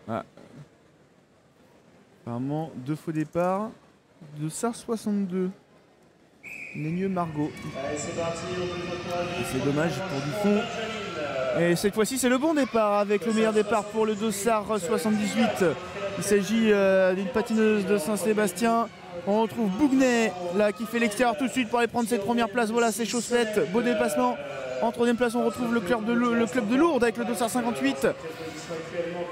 Ah. Apparemment, 2 faux départs. Dossard 62. Nénieux Margot. C'est dommage pour Dufond. Et cette fois-ci, c'est le bon départ avec le meilleur départ pour le Dossard 78. Il s'agit d'une patineuse de Saint-Sébastien. On retrouve Bougnet là qui fait l'extérieur tout de suite pour aller prendre cette première place. Voilà, c'est chose faite. Beau dépassement. En troisième place, on retrouve le club de Lourdes avec le Dossard 58.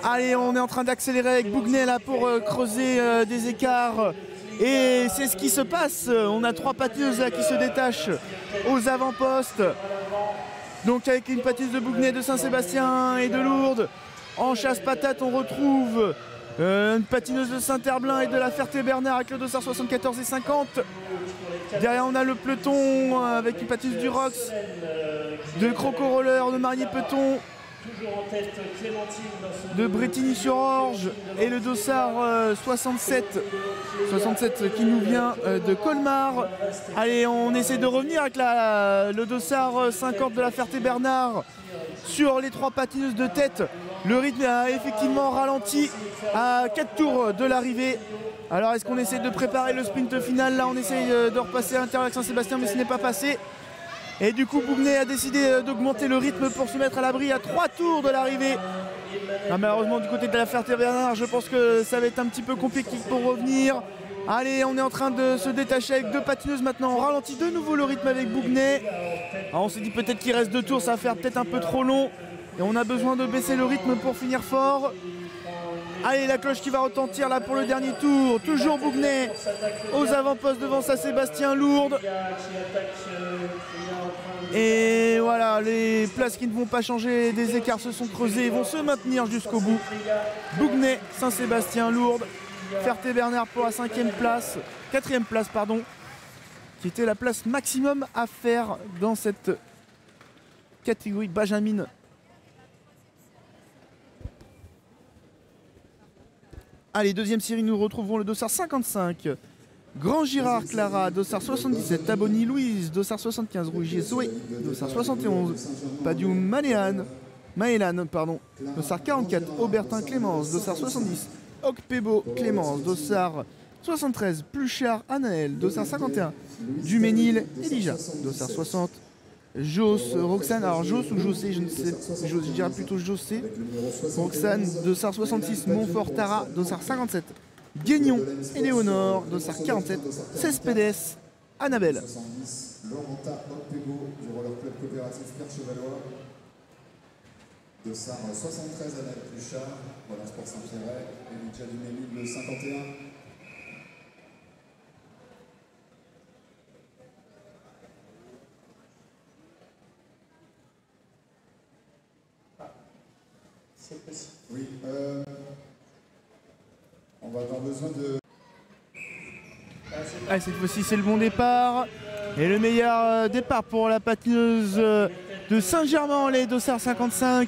Allez, on est en train d'accélérer avec Bougnet là pour creuser des écarts. Et c'est ce qui se passe. On a 3 patineuses là qui se détachent aux avant-postes. Donc avec une patineuse de Bougnet, de Saint-Sébastien et de Lourdes. En chasse-patate, on retrouve une patineuse de Saint-Herblain et de la Ferté-Bernard avec le Dossard 74 et 50. Derrière, on a le peloton avec une patineuse du Rox, de Croco-Roller, de Marié-Peton, de Bretigny-sur-Orge et le Dossard 67 qui nous vient de Colmar. Allez, on essaie de revenir avec le Dossard 50 de la Ferté-Bernard sur les 3 patineuses de tête. Le rythme a effectivement ralenti à 4 tours de l'arrivée. Alors est-ce qu'on essaie de préparer le sprint final? Là on essaie de repasser à l'intérieur avec Saint-Sébastien, mais ce n'est pas passé. Et du coup Bougnet a décidé d'augmenter le rythme pour se mettre à l'abri à 3 tours de l'arrivée. Malheureusement du côté de la Ferté-Bernard, je pense que ça va être un petit peu compliqué pour revenir. Allez, on est en train de se détacher avec 2 patineuses maintenant. On ralentit de nouveau le rythme avec Bougnet. Alors on s'est dit peut-être qu'il reste 2 tours, ça va faire peut-être un peu trop long. Et on a besoin de baisser le rythme pour finir fort. Allez, la cloche qui va retentir là pour le dernier tour. Toujours Bougnet aux avant-postes devant Saint-Sébastien, Lourdes. Et voilà, les places qui ne vont pas changer, des écarts se sont creusés, vont se maintenir jusqu'au bout. Bougnet, Saint-Sébastien, Lourdes. Ferté-Bernard pour la 5e place, 4e place pardon, qui était la place maximum à faire dans cette catégorie Benjamin. Allez, deuxième série, nous retrouvons le Dossard 55. Grand Girard Clara, Dossard 77, Taboni Louise, Dossard 75, Rougier Zoé, Dossard 71, Padiou Maëlan, Dossard 44, Aubertin Clémence, Dossard 70, Ocpebo Clémence, Dossard 73, Pluchard Anaël, Dossard 51, Duménil Elijah, Dossard 60, Joss Roxane, alors Joss ou Jossé, je ne sais, je dirais plutôt Jossé, Roxane, Dossard 66, Montfort Tara, Dossard 57, Guignon Éléonore, Dossard 47, Cespedes, Annabelle. Dossard 73, Annette Pluchard, voilà Sport Saint-Pierret, Elijah Duménil, le 51. C'est possible. Oui, on va avoir besoin de... Ah, cette fois-ci c'est le bon départ. Et le meilleur départ pour la patineuse de Saint-Germain-en-Laye, Dossard 55.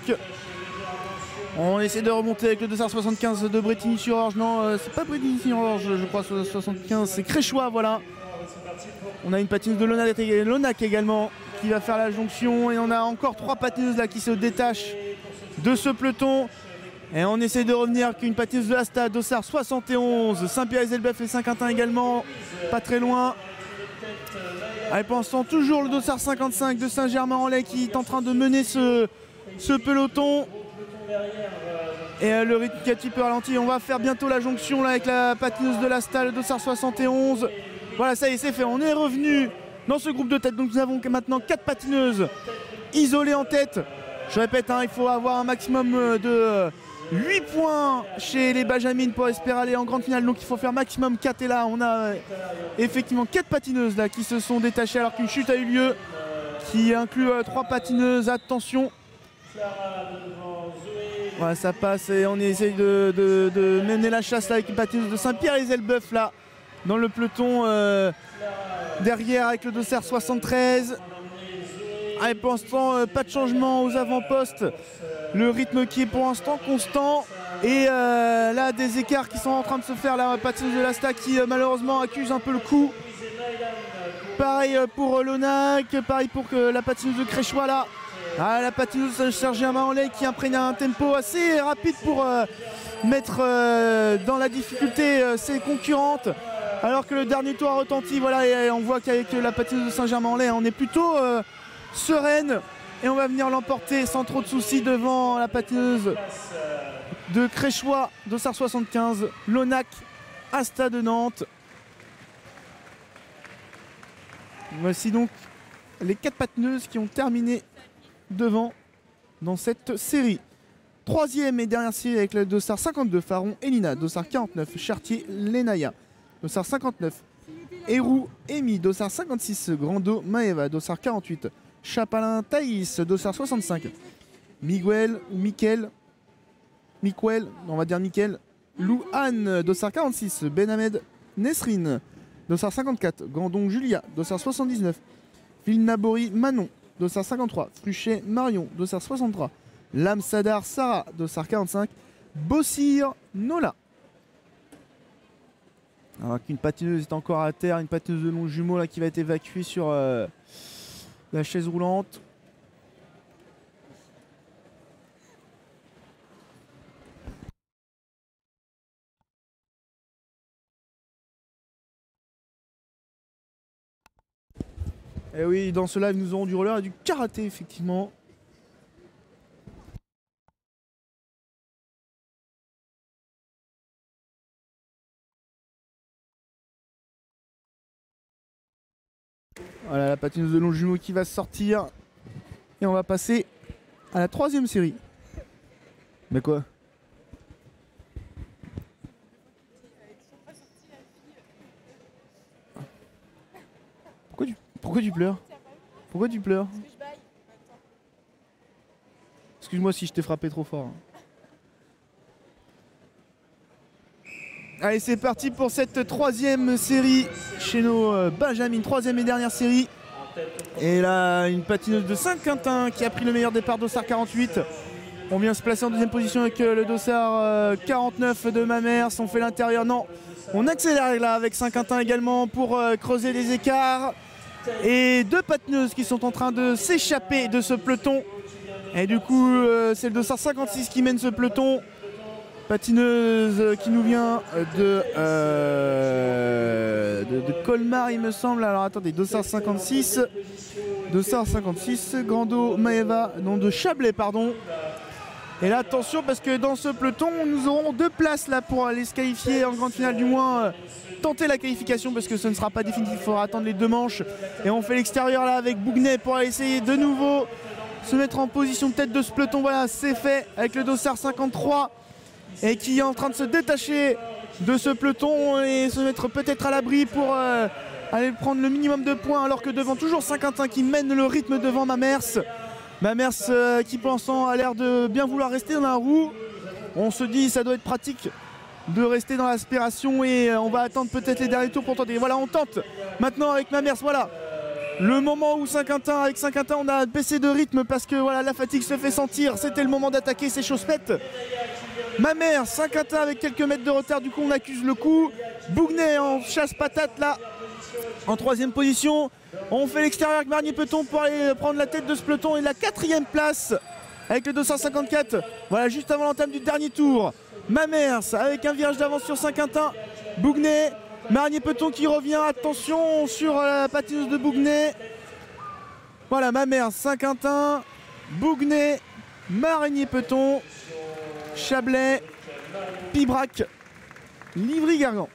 On essaie de remonter avec le Dossard 75 de Bretigny-sur-Orge. Non, c'est pas Bretigny-sur-Orge, je crois, 75, c'est Créchois, voilà. On a une patineuse de Lonac également qui va faire la jonction. Et on a encore 3 patineuses là qui se détachent de ce peloton. Et on essaie de revenir avec une patineuse de la Stade, Dossard 71, Saint-Pierre-et-Elbeuf et Saint-Quentin également, pas très loin. Allez, pensons toujours le Dossard 55 de Saint-Germain-en-Laye qui est en train de mener ce peloton. Et le rythme qui est un petit peu ralenti. On va faire bientôt la jonction là avec la patineuse de la Stade, le Dossard 71. Voilà, ça y est, c'est fait. On est revenu dans ce groupe de tête. Donc nous avons maintenant 4 patineuses isolées en tête. Je répète, hein, il faut avoir un maximum de 8 points chez les Benjamines pour espérer aller en grande finale. Donc il faut faire maximum 4. Et là, on a effectivement 4 patineuses là, qui se sont détachées alors qu'une chute a eu lieu, qui inclut 3 patineuses. Attention. Voilà, ça passe et on essaye de mener la chasse là, avec une patineuse de Saint-Pierre-et-Elbeuf là, dans le peloton derrière avec le Dossard 73. Allez, pour l'instant, pas de changement aux avant-postes. Le rythme qui est pour l'instant constant. Et là, des écarts qui sont en train de se faire. La patineuse de l'Asta qui malheureusement accuse un peu le coup. Pareil pour Lonac, pareil pour la patineuse de Créchois là. Ah, la patineuse de Saint-Germain-en-Laye qui imprègne un tempo assez rapide pour mettre dans la difficulté ses concurrentes. Alors que le dernier tour a retenti, voilà, et on voit qu'avec la patineuse de Saint-Germain-en-Laye, on est plutôt sereine et on va venir l'emporter sans trop de soucis devant la patineuse de Créchois, Dossard 75, Lonac, Asta de Nantes. Voici donc les 4 patineuses qui ont terminé devant dans cette série. Troisième et dernière série avec le Dossard 52, Faron, Elina, Dossard 49, Chartier, Lenaya, Dossard 59, Héroux, Amy, Dossard 56, Grando, Maeva, Dossard 48, Chapalin, Thaïs, Dossard 65, Miguel, on va dire Mickaël, Lou Anne, Dossard 46, Benhamed, Nesrine, Dossard 54, Gandon, Julia, Dossard 79, Vilnabori, Manon, Dossard 53, Fruchet, Marion, Dossard 63, Lam Sadar, Sarah, Dossard 45, Bossir, Nola. Alors qu'une patineuse est encore à terre, une patineuse de long jumeau là, qui va être évacuée sur la chaise roulante. Et oui, dans ce live, nous aurons du roller et du karaté, effectivement. Voilà la patineuse de long jumeau qui va sortir. Et on va passer à la troisième série. Mais quoi? Pourquoi tu pleures? Pourquoi tu pleures? Excuse-moi si je t'ai frappé trop fort. Allez, c'est parti pour cette troisième série chez nos Benjamin, troisième et dernière série. Et là, une patineuse de Saint-Quentin qui a pris le meilleur départ, Dossard 48. On vient se placer en deuxième position avec le Dossard 49 de Mamers. On fait l'intérieur, non. On accélère là avec Saint-Quentin également pour creuser les écarts. Et 2 patineuses qui sont en train de s'échapper de ce peloton. Et du coup, c'est le Dossard 56 qui mène ce peloton. Patineuse qui nous vient de Colmar, il me semble. Alors attendez, Dossard 56, Grando, Maeva, non, de Chablais, pardon. Et là, attention, parce que dans ce peloton, nous aurons 2 places là pour aller se qualifier en grande finale, du moins tenter la qualification, parce que ce ne sera pas définitif, il faudra attendre les 2 manches. Et on fait l'extérieur là avec Bougnet pour essayer de nouveau se mettre en position de tête de ce peloton. Voilà, c'est fait avec le Dossard 53 et qui est en train de se détacher de ce peloton et se mettre peut-être à l'abri pour aller prendre le minimum de points, alors que devant toujours Saint-Quentin qui mène le rythme devant Mamers. Mamers qui pour l'instant a l'air de bien vouloir rester dans la roue. On se dit ça doit être pratique de rester dans l'aspiration et on va attendre peut-être les derniers tours pour tenter. Voilà, on tente maintenant avec Mamers. Voilà le moment où avec Saint-Quentin on a baissé de rythme parce que voilà, la fatigue se fait sentir. C'était le moment d'attaquer ces chaussettes. Mamers, Saint-Quentin avec quelques mètres de retard, du coup on accuse le coup. Bougnet en chasse-patate là en 3e position. On fait l'extérieur avec Marnier-Peton pour aller prendre la tête de ce peloton et la 4e place avec le 254. Voilà, juste avant l'entame du dernier tour. Mamers avec un virage d'avance sur Saint-Quentin. Bougnet, Marnier-Peton qui revient. Attention sur la patineuse de Bougnet. Voilà, Mamers, Saint-Quentin, Bougnet, Marnier-Peton, Chablais, Pibrac, Livry-Gargan.